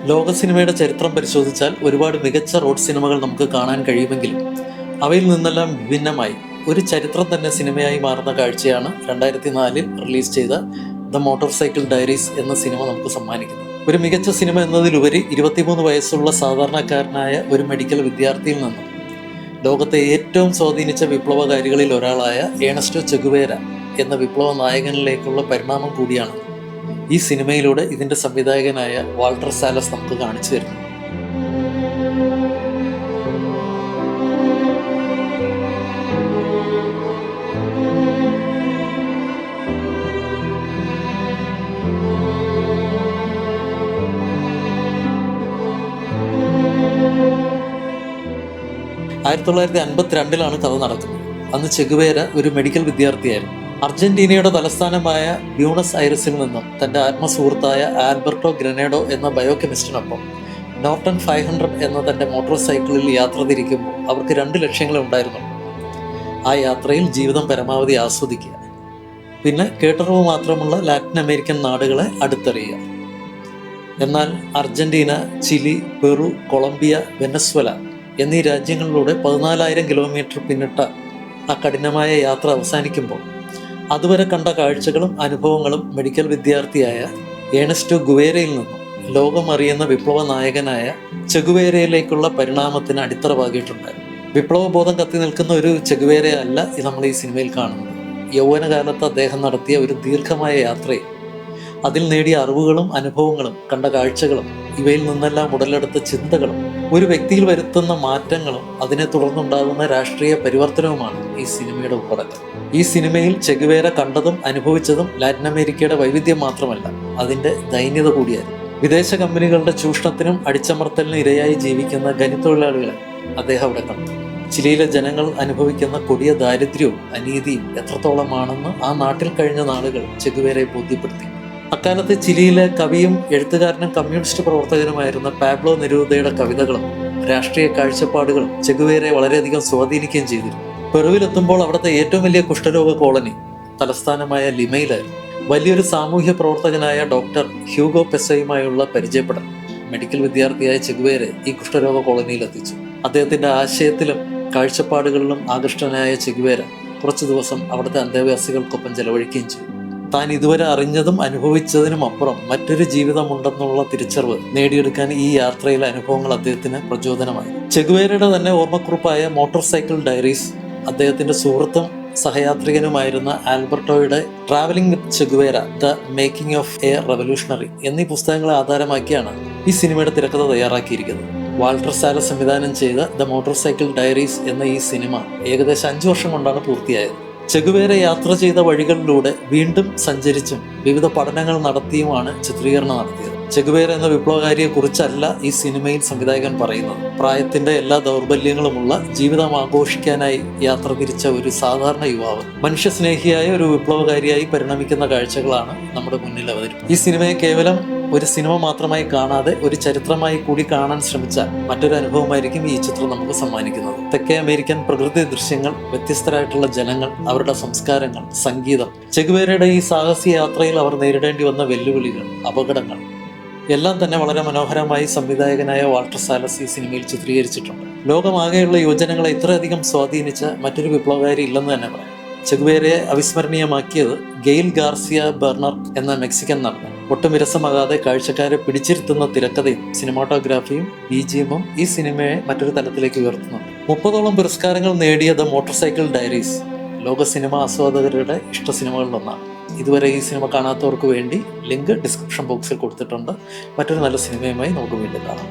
ലോക സിനിമയുടെ ചരിത്രം പരിശോധിച്ചാൽ ഒരുപാട് മികച്ച റോഡ് സിനിമകൾ നമുക്ക് കാണാൻ കഴിയുമെങ്കിലും അവയിൽ നിന്നെല്ലാം വിഭിന്നമായി ഒരു ചരിത്രം തന്നെ സിനിമയായി മാറുന്ന കാഴ്ചയാണ് 2004 റിലീസ് ചെയ്ത ദ മോട്ടോർ സൈക്കിൾ ഡയറീസ് എന്ന സിനിമ നമുക്ക് സമ്മാനിക്കുന്നത്. ഒരു മികച്ച സിനിമ എന്നതിലുപരി 23 വയസ്സുള്ള സാധാരണക്കാരനായ ഒരു മെഡിക്കൽ വിദ്യാർത്ഥിയിൽ നിന്നും ലോകത്തെ ഏറ്റവും സ്വാധീനിച്ച വിപ്ലവകാരികളിൽ ഒരാളായ ഏണസ്റ്റോ ചെഗുവേര എന്ന വിപ്ലവ നായകനിലേക്കുള്ള പരിണാമം കൂടിയാണ് ഈ സിനിമയിലൂടെ ഇതിൻ്റെ സംവിധായകനായ വാൾട്ടർ സാലസ് നമുക്ക് കാണിച്ചു തരുന്നു. ആയിരത്തി 1952 കഥ നടക്കുന്നത്. അന്ന് ചെഗുവേര ഒരു മെഡിക്കൽ വിദ്യാർത്ഥിയായിരുന്നു. അർജന്റീനയുടെ തലസ്ഥാനമായ ബ്യൂണസ് ഐറിസിൽ നിന്നും തൻ്റെ ആത്മസുഹൃത്തായ ആൽബർട്ടോ ഗ്രനേഡോ എന്ന ബയോകെമിസ്റ്റിനൊപ്പം നോർട്ടൺ 500 എന്ന തൻ്റെ മോട്ടോർ സൈക്കിളിൽ യാത്ര തിരിക്കുമ്പോൾ അവർക്ക് 2 ലക്ഷ്യങ്ങളെ ഉണ്ടായിരുന്നു. ആ യാത്രയിൽ ജീവിതം പരമാവധി ആസ്വദിക്കുക, പിന്നെ കേട്ടറിവ് മാത്രമുള്ള ലാറ്റിൻ അമേരിക്കൻ നാടുകളെ അടുത്തറിയുക. എന്നാൽ Argentina, Chile, Peru, Colombia, Venezuela എന്നീ രാജ്യങ്ങളിലൂടെ 14,000 കിലോമീറ്റർ പിന്നിട്ട ആ കഠിനമായ യാത്ര അവസാനിക്കുമ്പോൾ അതുവരെ കണ്ട കാഴ്ചകളും അനുഭവങ്ങളും മെഡിക്കൽ വിദ്യാർത്ഥിയായ ഏണസ്റ്റോ ഗുവേരയിൽ നിന്നും ലോകം അറിയുന്ന വിപ്ലവ നായകനായ ചെഗുവേരയിലേക്കുള്ള പരിണാമത്തിന് അടിത്തറ പാകിയിട്ടുണ്ടായിരുന്നു. വിപ്ലവബോധം കത്തി നിൽക്കുന്ന ഒരു ചെഗുവേരയല്ല നമ്മൾ ഈ സിനിമയിൽ കാണുന്നത്. യൗവനകാലത്ത് അദ്ദേഹം നടത്തിയ ഒരു ദീർഘമായ യാത്രയിൽ അതിൽ നേടിയ അറിവുകളും അനുഭവങ്ങളും കണ്ട കാഴ്ചകളും ഇവയിൽ നിന്നെല്ലാം ഉടലെടുത്ത ചിന്തകളും ഒരു വ്യക്തിയിൽ വരുത്തുന്ന മാറ്റങ്ങളും അതിനെ തുടർന്നുണ്ടാകുന്ന രാഷ്ട്രീയ പരിവർത്തനവുമാണ് ഈ സിനിമയുടെ ഉള്ളടക്കം. ഈ സിനിമയിൽ ചെഗുവേര കണ്ടതും അനുഭവിച്ചതും ലാറ്റിൻ അമേരിക്കയുടെ വൈവിധ്യം മാത്രമല്ല, അതിൻ്റെ ദൈന്യത കൂടിയായിരുന്നു. വിദേശ കമ്പനികളുടെ ചൂഷണത്തിനും അടിച്ചമർത്തലിനും ഇരയായി ജീവിക്കുന്ന ഖനിത്തൊഴിലാളികളെ അദ്ദേഹം അവിടെ കണ്ടു. ചിലിയിലെ ജനങ്ങൾ അനുഭവിക്കുന്ന കൊടിയ ദാരിദ്ര്യവും അനീതിയും എത്രത്തോളമാണെന്ന് ആ നാട്ടിൽ കഴിഞ്ഞ നാളുകൾ ചെഗുവേരയെ ബോധ്യപ്പെടുത്തി. അക്കാലത്ത് ചിലിയിലെ കവിയും എഴുത്തുകാരനും കമ്മ്യൂണിസ്റ്റ് പ്രവർത്തകനുമായിരുന്ന പാബ്ലോ നെരൂദയുടെ കവിതകളും രാഷ്ട്രീയ കാഴ്ചപ്പാടുകളും ചെഗുവേരയെ വളരെയധികം സ്വാധീനിക്കുകയും ചെയ്തിരുന്നു. പെറുവിലെത്തുമ്പോൾ അവിടുത്തെ ഏറ്റവും വലിയ കുഷ്ഠരോഗ കോളനി തലസ്ഥാനമായ ലിമയിലായിരുന്നു. വലിയൊരു സാമൂഹ്യ പ്രവർത്തകനായ ഡോക്ടർ ഹ്യൂഗോ പെസയുമായുള്ള പരിചയപ്പെടൽ മെഡിക്കൽ വിദ്യാർത്ഥിയായ ചെഗുവേരെ ഈ കുഷ്ഠരോഗ കോളനിയിൽ എത്തിച്ചു. അദ്ദേഹത്തിന്റെ ആശയത്തിലും കാഴ്ചപ്പാടുകളിലും ആകൃഷ്ടനായ ചെഗുവേര കുറച്ചു ദിവസം അവിടുത്തെ അന്തേവാസികൾക്കൊപ്പം ചെലവഴിക്കുകയും ചെയ്തു. താൻ ഇതുവരെ അറിഞ്ഞതും അനുഭവിച്ചതിനും അപ്പുറം മറ്റൊരു ജീവിതമുണ്ടെന്നുള്ള തിരിച്ചറിവ് നേടിയെടുക്കാൻ ഈ യാത്രയിലെ അനുഭവങ്ങൾ അദ്ദേഹത്തിന് പ്രചോദനമായി. ചെഗുവേരയുടെ തന്നെ ഓർമ്മക്കുറിപ്പായ മോട്ടോർ സൈക്കിൾ ഡയറീസ്, അദ്ദേഹത്തിന്റെ സുഹൃത്തും സഹയാത്രികനുമായിരുന്ന ആൽബർട്ടോയുടെ travelling with Che Guevara, the making of a revolutionary എന്നീ പുസ്തകങ്ങളെ ആധാരമാക്കിയാണ് ഈ സിനിമയുടെ തിരക്കഥ തയ്യാറാക്കിയിരിക്കുന്നത്. വാൾട്ടർ സാലസ് സംവിധാനം ചെയ്ത ദ മോട്ടോർ സൈക്കിൾ ഡയറീസ് എന്ന ഈ സിനിമ ഏകദേശം 5 വർഷം കൊണ്ടാണ് പൂർത്തിയായത്. ചെഗുവേര യാത്ര ചെയ്ത വഴികളിലൂടെ വീണ്ടും സഞ്ചരിച്ചും വിവിധ പഠനങ്ങൾ നടത്തിയുമാണ് ചിത്രീകരണം നടത്തിയത്. ചെഗുവേര എന്ന വിപ്ലവകാരിയെ കുറിച്ചല്ല ഈ സിനിമയിൽ സംവിധായകൻ പറയുന്നത്. പ്രായത്തിന്റെ എല്ലാ ദൗർബല്യങ്ങളുമുള്ള ജീവിതം ആഘോഷിക്കാനായി യാത്ര തിരിച്ച ഒരു സാധാരണ യുവാവ് മനുഷ്യസ്നേഹിയായ ഒരു വിപ്ലവകാരിയായി പരിണമിക്കുന്ന കാഴ്ചകളാണ് നമ്മുടെ മുന്നിൽ അവതരിപ്പിക്കുന്നത്. ഈ സിനിമയെ കേവലം ഒരു സിനിമ മാത്രമായി കാണാതെ ഒരു ചരിത്രമായി കൂടി കാണാൻ ശ്രമിച്ചാൽ മറ്റൊരു അനുഭവമായിരിക്കും ഈ ചിത്രം നമുക്ക് സമ്മാനിക്കുന്നത്. തെക്കേ അമേരിക്കൻ പ്രകൃതി ദൃശ്യങ്ങൾ, വ്യത്യസ്തരായിട്ടുള്ള ജനങ്ങൾ, അവരുടെ സംസ്കാരങ്ങൾ, സംഗീതം, ചെഗുവേരയുടെ ഈ സാഹസിക യാത്രയിൽ അവർ നേരിടേണ്ടി വന്ന വെല്ലുവിളികൾ, അപകടങ്ങൾ എല്ലാം തന്നെ വളരെ മനോഹരമായി സംവിധായകനായ വാൾട്ടർ സാലസ് ഈ സിനിമയിൽ ചിത്രീകരിച്ചിട്ടുണ്ട്. ലോകമാകെയുള്ള യുവജനങ്ങളെ ഇത്രയധികം സ്വാധീനിച്ച മറ്റൊരു വിപ്ലവകാരി ഇല്ലെന്ന് തന്നെ പറയാം. ചെഗുവേരയെ അവിസ്മരണീയമാക്കിയത് ഗെയിൽ ഗാർസിയ ബെർണർ എന്ന മെക്സിക്കൻ നടൻ. ഒട്ടും വിരസമാകാതെ കാഴ്ചക്കാരെ പിടിച്ചിരുത്തുന്ന തിരക്കഥയും സിനിമാറ്റോഗ്രാഫിയും BGM-ഉം ഈ സിനിമയെ മറ്റൊരു തലത്തിലേക്ക് ഉയർത്തുന്നുണ്ട്. 30ഓളം പുരസ്കാരങ്ങൾ നേടിയ ദ മോട്ടോർ സൈക്കിൾ ഡയറീസ് ലോക സിനിമ ആസ്വാദകരുടെ ഇഷ്ട സിനിമകളിലൊന്നാണ്. ഇതുവരെ ഈ സിനിമ കാണാത്തവർക്ക് വേണ്ടി ലിങ്ക് ഡിസ്ക്രിപ്ഷൻ ബോക്സിൽ കൊടുത്തിട്ടുണ്ട്. മറ്റൊരു നല്ല സിനിമയുമായി നമുക്ക് വീണ്ടും കാണാം.